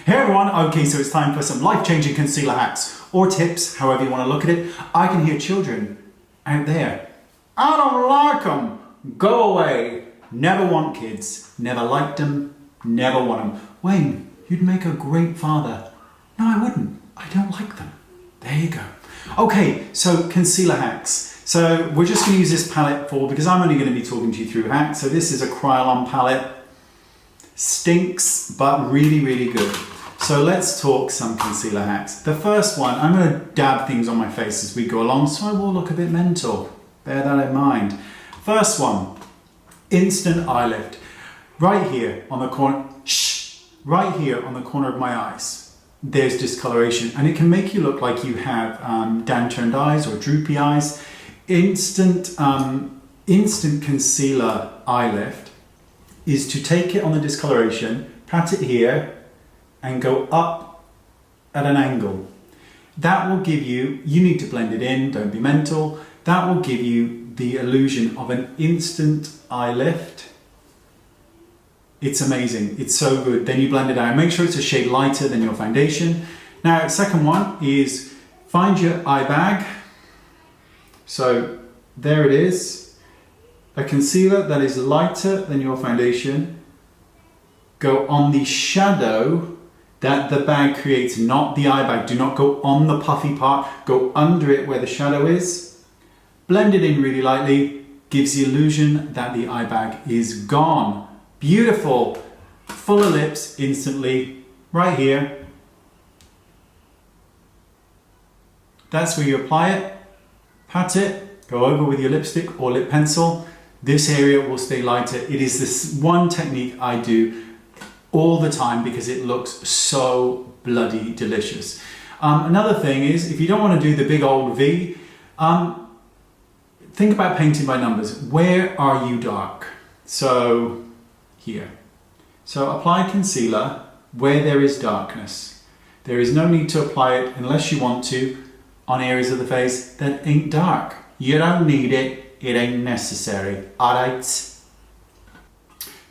Hey everyone, okay, so it's time for some life-changing concealer hacks or tips, however you want to look at it. I can hear children out there. I don't like them. Go away. Never want kids. Never liked them. Never want them. Wayne, you'd make a great father. No, I wouldn't. I don't like them. There you go. Okay, so concealer hacks. So we're just going to use this palette because I'm only going to be talking to you through hacks. So this is a Kryolan palette. Stinks, but really, really good. So let's talk some concealer hacks. The first one, I'm going to dab things on my face as we go along, so I will look a bit mental. Bear that in mind. First one, instant eye lift. Right here on the corner, right here on the corner of my eyes, there's discoloration, and it can make you look like you have downturned eyes or droopy eyes. Instant concealer eye lift is to take it on the discoloration, pat it here, and go up at an angle. That will give you need to blend it in, don't be mental. That will give you the illusion of an instant eye lift. It's amazing, it's so good. Then you blend it out, make sure it's a shade lighter than your foundation. Now, second one is find your eye bag. So there it is, a concealer that is lighter than your foundation. Go on the shadow that the bag creates, not the eye bag. Do not go on the puffy part, go under it where the shadow is. Blend it in really lightly, gives the illusion that the eye bag is gone. Beautiful, full of lips instantly, right here. That's where you apply it, pat it, go over with your lipstick or lip pencil. This area will stay lighter. It is this one technique I do all the time because it looks so bloody delicious. Another thing is, if you don't want to do the big old V, think about painting by numbers. Where are you dark? So here. So apply concealer where there is darkness. There is no need to apply it unless you want to on areas of the face that ain't dark. You don't need it. It ain't necessary. Alright.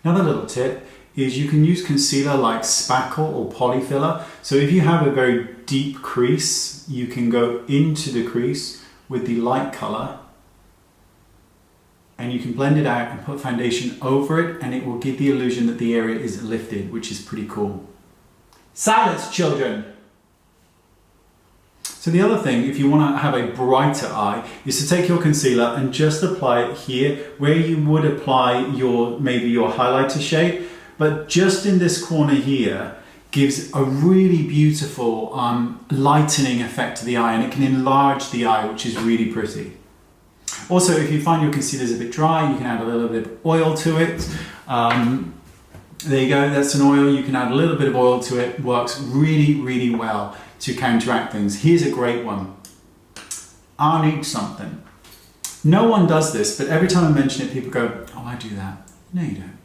Another little tip is you can use concealer like spackle or poly filler. So if you have a very deep crease, you can go into the crease with the light color and you can blend it out and put foundation over it, and it will give the illusion that the area is lifted, which is pretty cool. Silence, children! So the other thing, if you want to have a brighter eye, is to take your concealer and just apply it here where you would apply maybe your highlighter shade. But just in this corner here gives a really beautiful lightening effect to the eye, and it can enlarge the eye, which is really pretty. Also, if you find your concealer is a bit dry, you can add a little bit of oil to it. There you go, that's an oil. You can add a little bit of oil to it. Works really, really well to counteract things. Here's a great one. I need something. No one does this, but every time I mention it, people go, oh, I do that. No, you don't.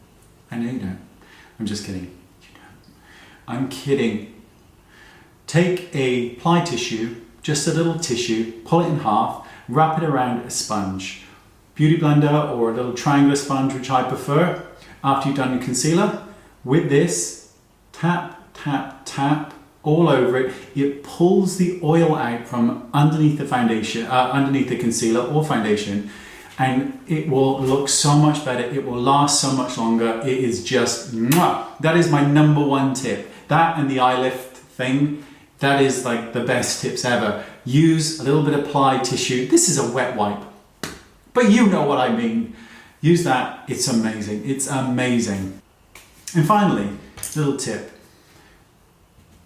I know you don't. I'm just kidding. You don't. I'm kidding. Take a ply tissue, just a little tissue, pull it in half, wrap it around a sponge. Beauty blender or a little triangular sponge, which I prefer. After you've done your concealer, with this, tap, tap, tap all over it. It pulls the oil out from underneath the foundation, underneath the concealer or foundation, and it will look so much better. It will last so much longer. It is just mwah. That is my number one tip. That and the eye lift thing, that is like the best tips ever. Use a little bit of ply tissue. This is a wet wipe, but you know what I mean. Use that. It's amazing. It's amazing. And finally, little tip.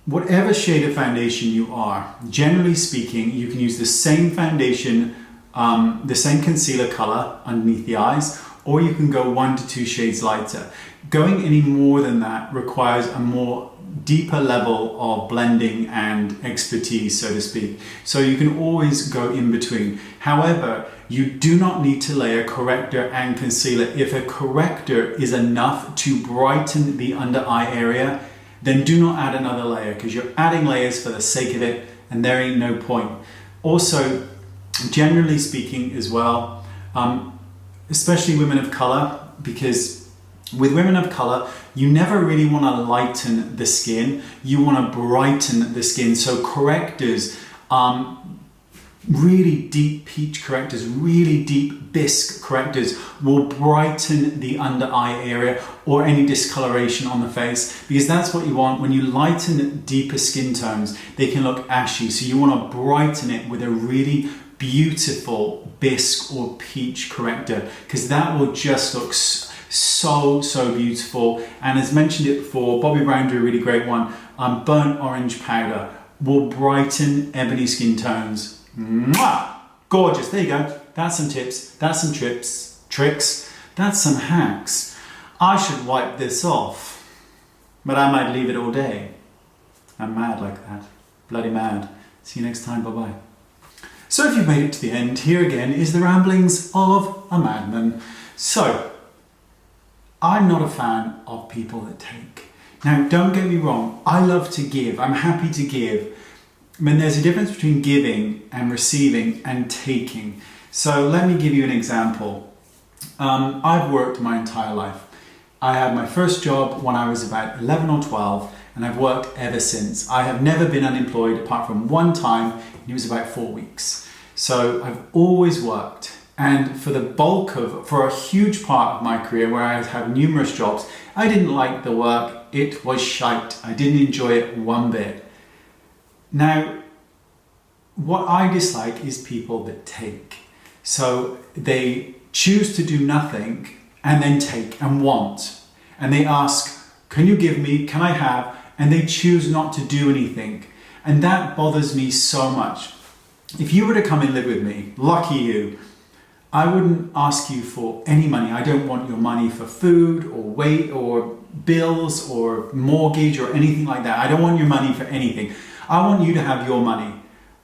Whatever shade of foundation you are, generally speaking, you can use the same foundation, the same concealer color underneath the eyes, or you can go 1 to 2 shades lighter. Going any more than that requires a more deeper level of blending and expertise, so to speak. So you can always go in between. However, you do not need to layer corrector and concealer. If a corrector is enough to brighten the under eye area, then do not add another layer, because you're adding layers for the sake of it and there ain't no point. Also, generally speaking as well, especially women of color, because With women of colour, you never really want to lighten the skin, you want to brighten the skin. So correctors, really deep peach correctors, really deep bisque correctors will brighten the under eye area or any discoloration on the face, because that's what you want. When you lighten deeper skin tones, they can look ashy. So you want to brighten it with a really beautiful bisque or peach corrector, because that will just look so beautiful. And as mentioned it before, Bobbi Brown did a really great one. Burnt orange powder will brighten ebony skin tones. Mwah! Gorgeous. There you go. That's some tips. That's some tricks. That's some hacks. I should wipe this off, but I might leave it all day. I'm mad like that. Bloody mad. See you next time. Bye-bye. So if you've made it to the end, here again is the ramblings of a madman. So, I'm not a fan of people that take. Now, don't get me wrong. I love to give. I'm happy to give. I mean, there's a difference between giving and receiving and taking. So let me give you an example. I've worked my entire life. I had my first job when I was about 11 or 12, and I've worked ever since. I have never been unemployed apart from one time, and it was about 4 weeks. So I've always worked. And for a huge part of my career where I had numerous jobs, I didn't like the work. It was shite. I didn't enjoy it one bit. Now, what I dislike is people that take. So they choose to do nothing and then take and want. And they ask, can you give me, can I have? And they choose not to do anything. And that bothers me so much. If you were to come and live with me, lucky you, I wouldn't ask you for any money. I don't want your money for food or weight or bills or mortgage or anything like that. I don't want your money for anything. I want you to have your money,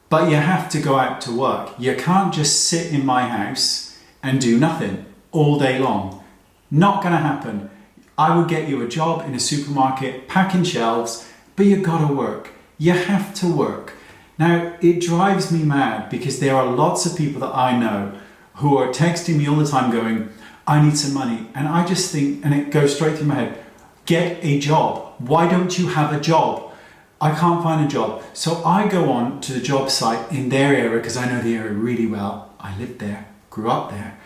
but you have to go out to work. You can't just sit in my house and do nothing all day long. Not gonna happen. I would get you a job in a supermarket, packing shelves, but you gotta work. You have to work. Now, it drives me mad because there are lots of people that I know who are texting me all the time going, I need some money. And I just think, and it goes straight through my head, get a job. Why don't you have a job? I can't find a job. So I go on to the job site in their area because I know the area really well. I lived there, grew up there,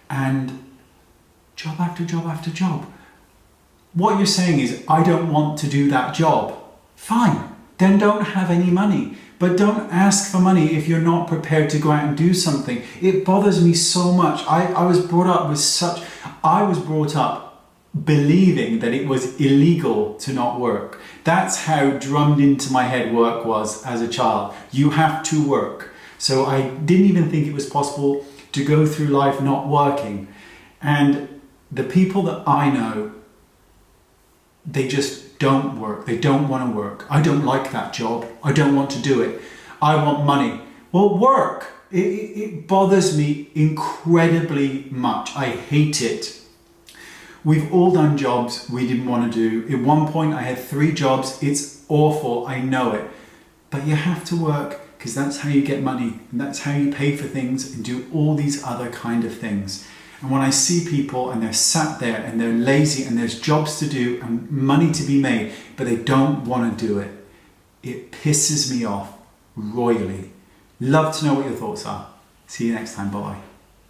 and job after job after job. What you're saying is, I don't want to do that job. Fine, then don't have any money. But don't ask for money if you're not prepared to go out and do something. It bothers me so much. I was brought up believing that it was illegal to not work. That's how drummed into my head work was as a child. You have to work. So I didn't even think it was possible to go through life not working. And the people that I know, they just don't work. They don't want to work. I don't like that job. I don't want to do it. I want money. Well, work. It bothers me incredibly much. I hate it. We've all done jobs we didn't want to do. At one point I had 3 jobs. It's awful, I know it. But you have to work because that's how you get money. And that's how you pay for things and do all these other kind of things. And when I see people and they're sat there and they're lazy and there's jobs to do and money to be made, but they don't want to do it, it pisses me off royally. Love to know what your thoughts are. See you next time. Bye-bye.